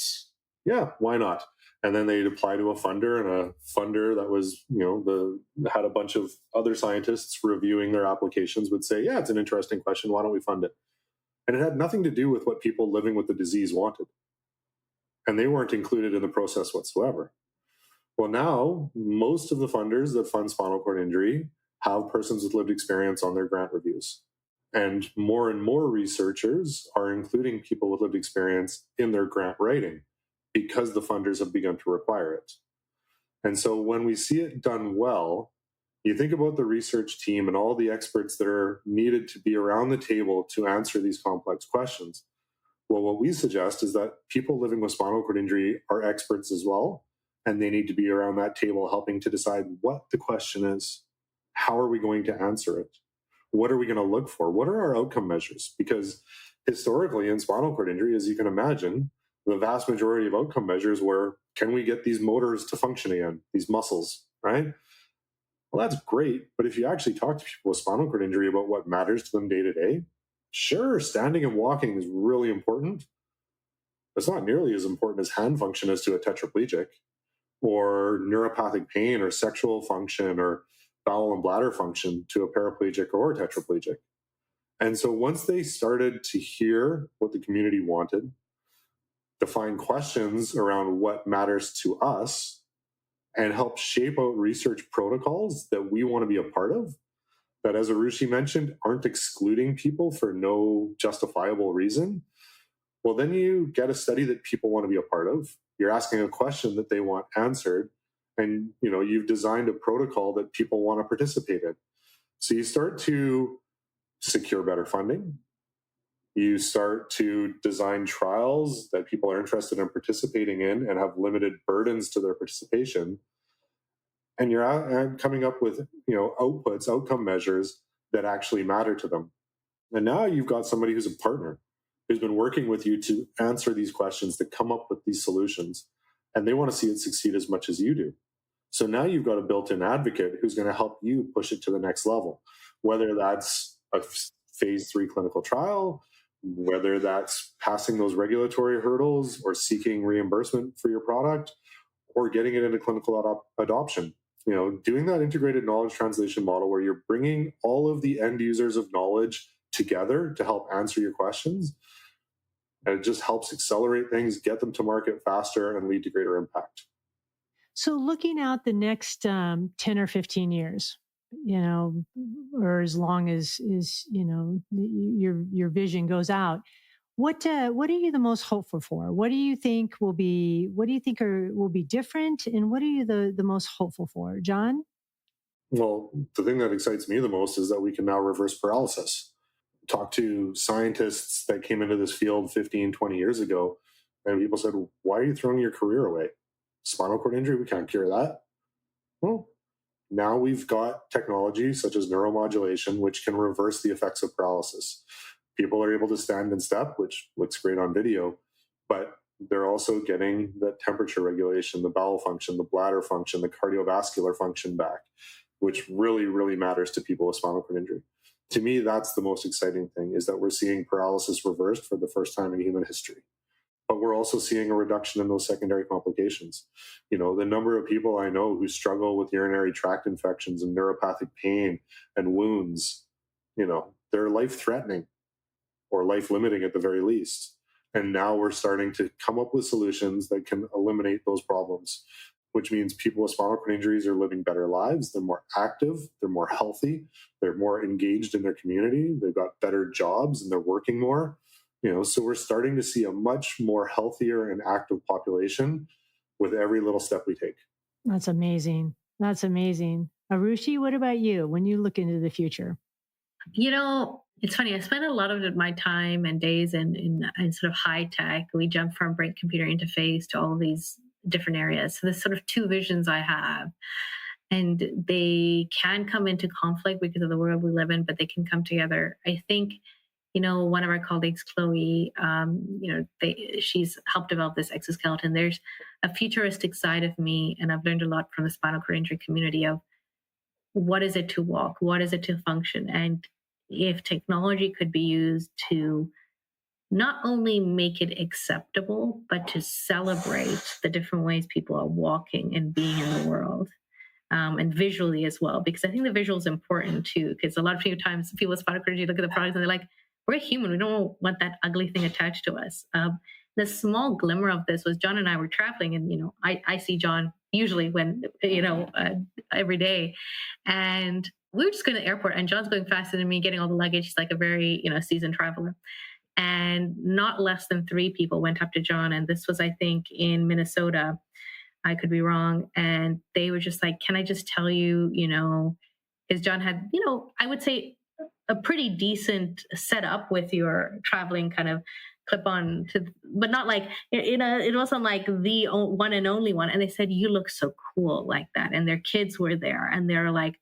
yeah, why not? And then they'd apply to a funder, and a funder that was, had a bunch of other scientists reviewing their applications would say, yeah, it's an interesting question. Why don't we fund it? And it had nothing to do with what people living with the disease wanted. And they weren't included in the process whatsoever. Well, now most of the funders that fund spinal cord injury have persons with lived experience on their grant reviews. And more researchers are including people with lived experience in their grant writing because the funders have begun to require it. And so when we see it done well, you think about the research team and all the experts that are needed to be around the table to answer these complex questions. Well, what we suggest is that people living with spinal cord injury are experts as well, and they need to be around that table helping to decide what the question is. How are we going to answer it? What are we going to look for? What are our outcome measures? Because historically in spinal cord injury, as you can imagine, the vast majority of outcome measures were, can we get these motors to function again, these muscles, right? Well, that's great. But if you actually talk to people with spinal cord injury about what matters to them day to day, sure, standing and walking is really important. It's not nearly as important as hand function is to a tetraplegic, or neuropathic pain or sexual function or bowel and bladder function to a paraplegic or a tetraplegic. And so once they started to hear what the community wanted, define questions around what matters to us, and help shape out research protocols that we want to be a part of, that, as Arushi mentioned, aren't excluding people for no justifiable reason, well, then you get a study that people want to be a part of. You're asking a question that they want answered, and you've designed a protocol that people want to participate in. So you start to secure better funding. You start to design trials that people are interested in participating in and have limited burdens to their participation. And you're coming up with outputs, outcome measures that actually matter to them. And now you've got somebody who's a partner, who's been working with you to answer these questions, to come up with these solutions. And they want to see it succeed as much as you do. So now you've got a built-in advocate who's going to help you push it to the next level, whether that's a phase 3 clinical trial, whether that's passing those regulatory hurdles or seeking reimbursement for your product, or getting it into clinical adoption. Doing that integrated knowledge translation model where you're bringing all of the end users of knowledge together to help answer your questions. And it just helps accelerate things, get them to market faster, and lead to greater impact. So looking out the next 10 or 15 years, or as long as your vision goes out, what are you the most hopeful for? What do you think will be different, and what are you the most hopeful for, John? Well, the thing that excites me the most is that we can now reverse paralysis. Talk to scientists that came into this field 15, 20 years ago, and people said, why are you throwing your career away? Spinal cord injury, we can't cure that. Well, now we've got technology such as neuromodulation, which can reverse the effects of paralysis. People are able to stand and step, which looks great on video, but they're also getting the temperature regulation, the bowel function, the bladder function, the cardiovascular function back, which really, really matters to people with spinal cord injury. To me, that's the most exciting thing, is that we're seeing paralysis reversed for the first time in human history. But we're also seeing a reduction in those secondary complications. The number of people I know who struggle with urinary tract infections and neuropathic pain and wounds, they're life-threatening or life-limiting at the very least. And now we're starting to come up with solutions that can eliminate those problems, which means people with spinal cord injuries are living better lives. They're more active, they're more healthy, they're more engaged in their community, they've got better jobs, and they're working more. So we're starting to see a much more healthier and active population with every little step we take. That's amazing. That's amazing. Arushi, what about you when you look into the future? It's funny. I spent a lot of my time and days in sort of high tech. We jump from brain-computer interface to all of these different areas. So there's sort of two visions I have. And they can come into conflict because of the world we live in, but they can come together. I think one of our colleagues, Chloe, she's helped develop this exoskeleton. There's a futuristic side of me, and I've learned a lot from the spinal cord injury community of what is it to walk? What is it to function? And if technology could be used to not only make it acceptable, but to celebrate the different ways people are walking and being in the world. And visually as well, because I think the visual is important too, because a lot of times people with spinal cord injury look at the products and they're like, we're human. We don't want that ugly thing attached to us. The small glimmer of this was John and I were traveling, and, I see John usually when, every day. And we were just going to the airport, and John's going faster than me, getting all the luggage. He's like a very, seasoned traveler. And not less than 3 people went up to John. And this was, I think, in Minnesota. I could be wrong. And they were just like, can I just tell you, because John had, I would say a pretty decent setup with your traveling kind of clip on but not like, it wasn't like the one and only one. And they said, you look so cool like that. And their kids were there, and they're like,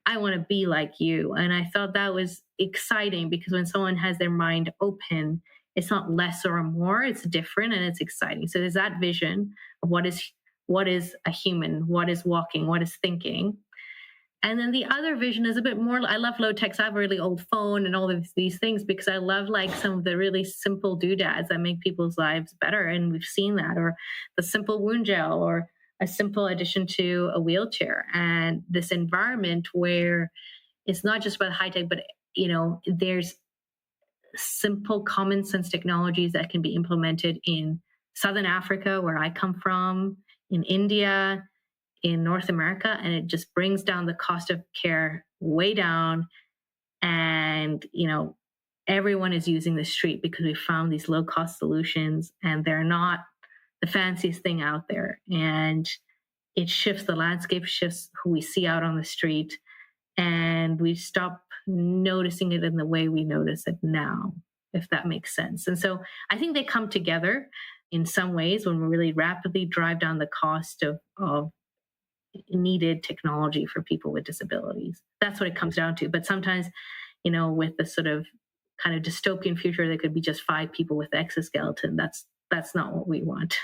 I want to be like you. And I thought that was exciting, because when someone has their mind open, it's not less or more, it's different, and it's exciting. So there's that vision of what is a human, what is walking, what is thinking. And then the other vision is a bit more, I love low tech. So I have a really old phone and all of these things, because I love like some of the really simple doodads that make people's lives better. And we've seen that, or the simple wound gel, or a simple addition to a wheelchair, and this environment where it's not just about high tech, but, there's simple common sense technologies that can be implemented in Southern Africa, where I come from, in India, in North America, and it just brings down the cost of care way down. And, everyone is using the street because we found these low cost solutions, and they're not the fanciest thing out there. And it shifts the landscape, shifts who we see out on the street, and we stop noticing it in the way we notice it now, if that makes sense. And so I think they come together in some ways when we really rapidly drive down the cost of needed technology for people with disabilities. That's what it comes down to. But sometimes, with the sort of kind of dystopian future, there could be just 5 people with exoskeleton. That's not what we want.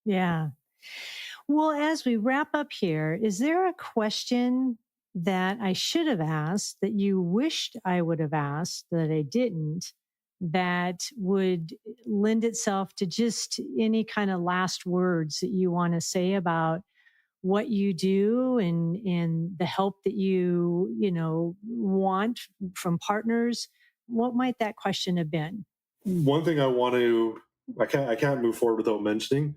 Yeah. Well, as we wrap up here, is there a question that I should have asked that you wished I would have asked that I didn't, that would lend itself to just any kind of last words that you want to say about what you do and the help that you want from partners? What might that question have been? One thing I can't move forward without mentioning: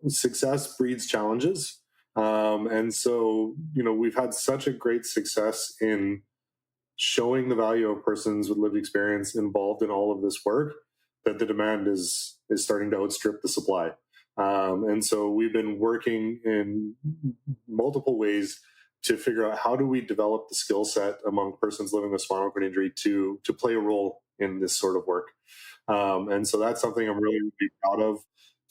success breeds challenges. And so, we've had such a great success in showing the value of persons with lived experience involved in all of this work, that the demand is starting to outstrip the supply. And so we've been working in multiple ways to figure out how do we develop the skill set among persons living with spinal cord injury to play a role in this sort of work. And so that's something I'm really, really proud of,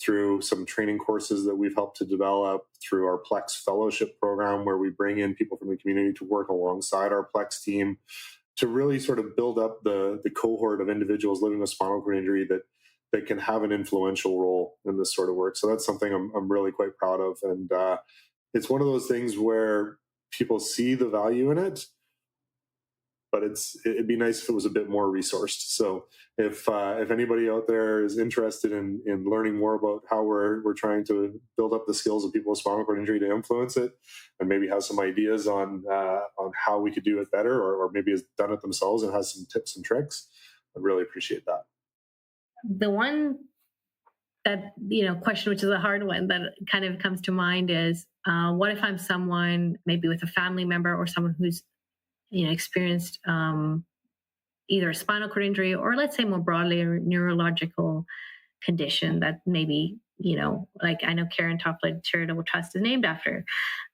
through some training courses that we've helped to develop, through our Plex fellowship program, where we bring in people from the community to work alongside our Plex team to really sort of build up the cohort of individuals living with spinal cord injury that can have an influential role in this sort of work. So that's something I'm really quite proud of. And it's one of those things where people see the value in it, but it'd be nice if it was a bit more resourced. So if anybody out there is interested in learning more about how we're trying to build up the skills of people with spinal cord injury to influence it, and maybe have some ideas on how we could do it better, or maybe has done it themselves and has some tips and tricks, I'd really appreciate that. The one that, question, which is a hard one that kind of comes to mind, is what if I'm someone maybe with a family member or someone who's experienced either a spinal cord injury, or let's say more broadly a neurological condition that maybe, like I know Karen Toffler Charitable Trust is named after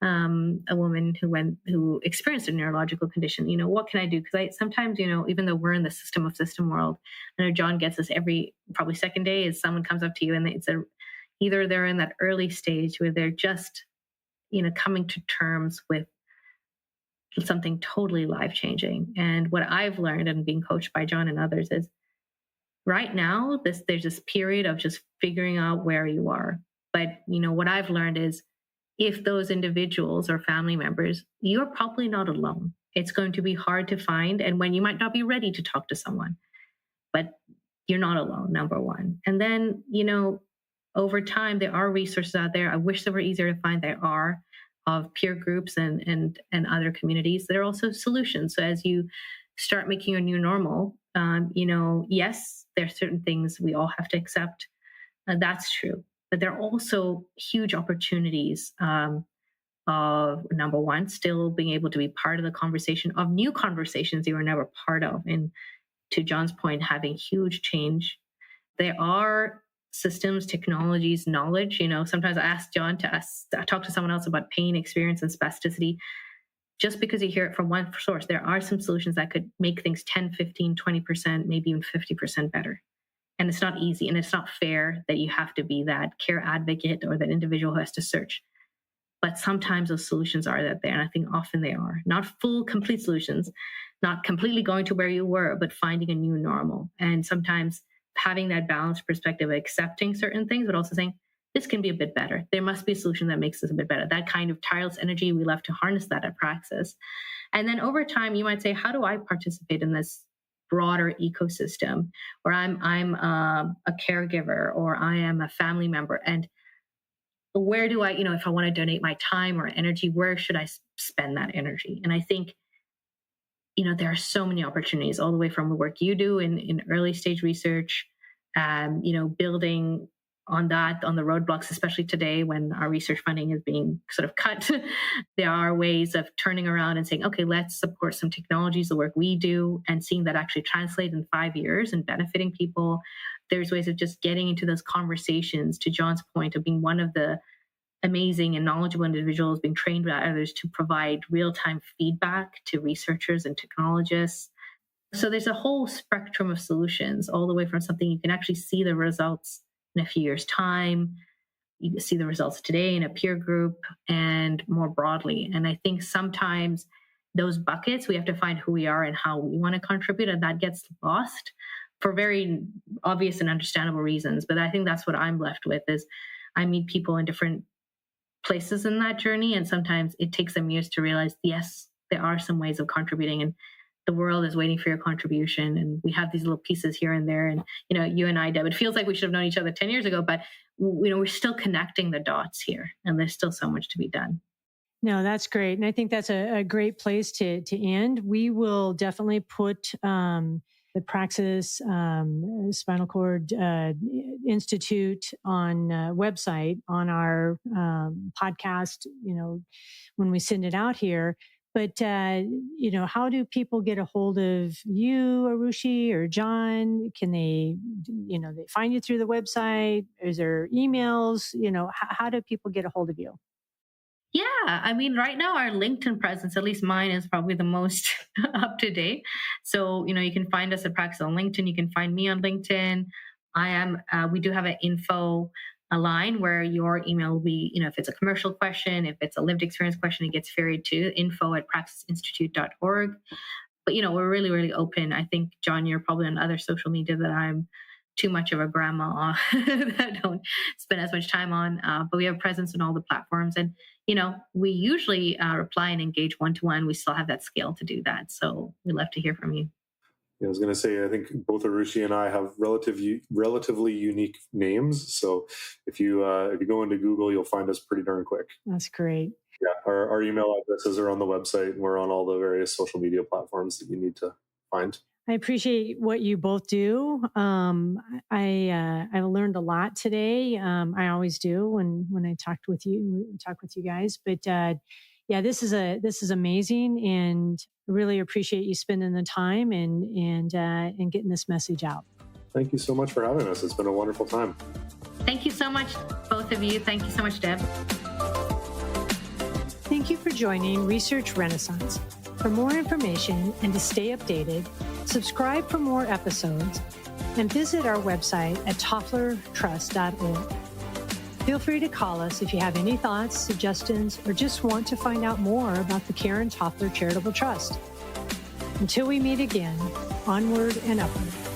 a woman who experienced a neurological condition. What can I do? Because sometimes, even though we're in the system world, I know John gets this every probably second day, is someone comes up to you and it's either they're in that early stage where they're just, coming to terms with something totally life-changing. And what I've learned and being coached by John and others is right now, there's this period of just figuring out where you are. But, what I've learned is if those individuals or family members, you're probably not alone. It's going to be hard to find. And when you might not be ready to talk to someone, but you're not alone, number one. And then, over time, there are resources out there. I wish they were easier to find. There are, of peer groups and other communities. There are also solutions. So as you start making your new normal, yes, there are certain things we all have to accept. That's true. But there are also huge opportunities of, number one, still being able to be part of the conversation, of new conversations you were never part of. And to John's point, having huge change. There are systems, technologies, knowledge. Sometimes I ask John to talk to someone else about pain, experience, and spasticity. Just because you hear it from one source, there are some solutions that could make things 10, 15, 20%, maybe even 50% better. And it's not easy, and it's not fair that you have to be that care advocate or that individual who has to search. But sometimes those solutions are there, and I think often they are. Not full, complete solutions, not completely going to where you were, but finding a new normal. And sometimes having that balanced perspective, accepting certain things, but also saying, this can be a bit better. There must be a solution that makes this a bit better. That kind of tireless energy, we love to harness that at Praxis. And then over time, you might say, how do I participate in this broader ecosystem? Or I'm a caregiver, or I am a family member. And where do I, if I want to donate my time or energy, where should I spend that energy? And I think, there are so many opportunities, all the way from the work you do in early stage research, building on that, on the roadblocks, especially today when our research funding is being sort of cut. There are ways of turning around and saying, okay, let's support some technologies, the work we do, and seeing that actually translate in 5 years and benefiting people. There's ways of just getting into those conversations, to John's point, of being one of the amazing and knowledgeable individuals being trained by others to provide real-time feedback to researchers and technologists. So there's a whole spectrum of solutions, all the way from something you can actually see the results in a few years' time. You can see the results today in a peer group and more broadly. And I think sometimes those buckets, we have to find who we are and how we want to contribute, and that gets lost for very obvious and understandable reasons. But I think that's what I'm left with, is I meet people in different places in that journey, and sometimes it takes them years to realize, yes, there are some ways of contributing, and the world is waiting for your contribution. And we have these little pieces here and there. And, you and I, Deb, it feels like we should have known each other 10 years ago, but, we're still connecting the dots here, and there's still so much to be done. No, that's great. And I think that's a great place to end. We will definitely put the Praxis Spinal Cord Institute on website on our podcast, when we send it out here. But, how do people get a hold of you, Arushi, or John? Can they find you through the website? Is there emails? How do people get a hold of you? Yeah, right now our LinkedIn presence, at least mine, is probably the most up to date. So, you can find us at Praxis on LinkedIn. You can find me on LinkedIn. We do have an info line where your email will be, if it's a commercial question, if it's a lived experience question, it gets ferried to info@praxisinstitute.org. But, we're really, really open. I think, John, you're probably on other social media that I'm too much of a grandma that I don't spend as much time on. But we have presence on all the platforms. And, we usually reply and engage one-to-one. We still have that scale to do that. So we'd love to hear from you. Yeah, I was going to say, I think both Arushi and I have relatively unique names. So if you go into Google, you'll find us pretty darn quick. That's great. Yeah, our email addresses are on the website, and we're on all the various social media platforms that you need to find. I appreciate what you both do. I learned a lot today. I always do when I talk with you guys. But this is amazing, and I really appreciate you spending the time and getting this message out. Thank you so much for having us. It's been a wonderful time. Thank you so much, both of you. Thank you so much, Deb. Thank you for joining Research Renaissance. For more information and to stay updated, subscribe for more episodes and visit our website at tofflertrust.org. Feel free to call us if you have any thoughts, suggestions, or just want to find out more about the Karen Toffler Charitable Trust. Until we meet again, onward and upward.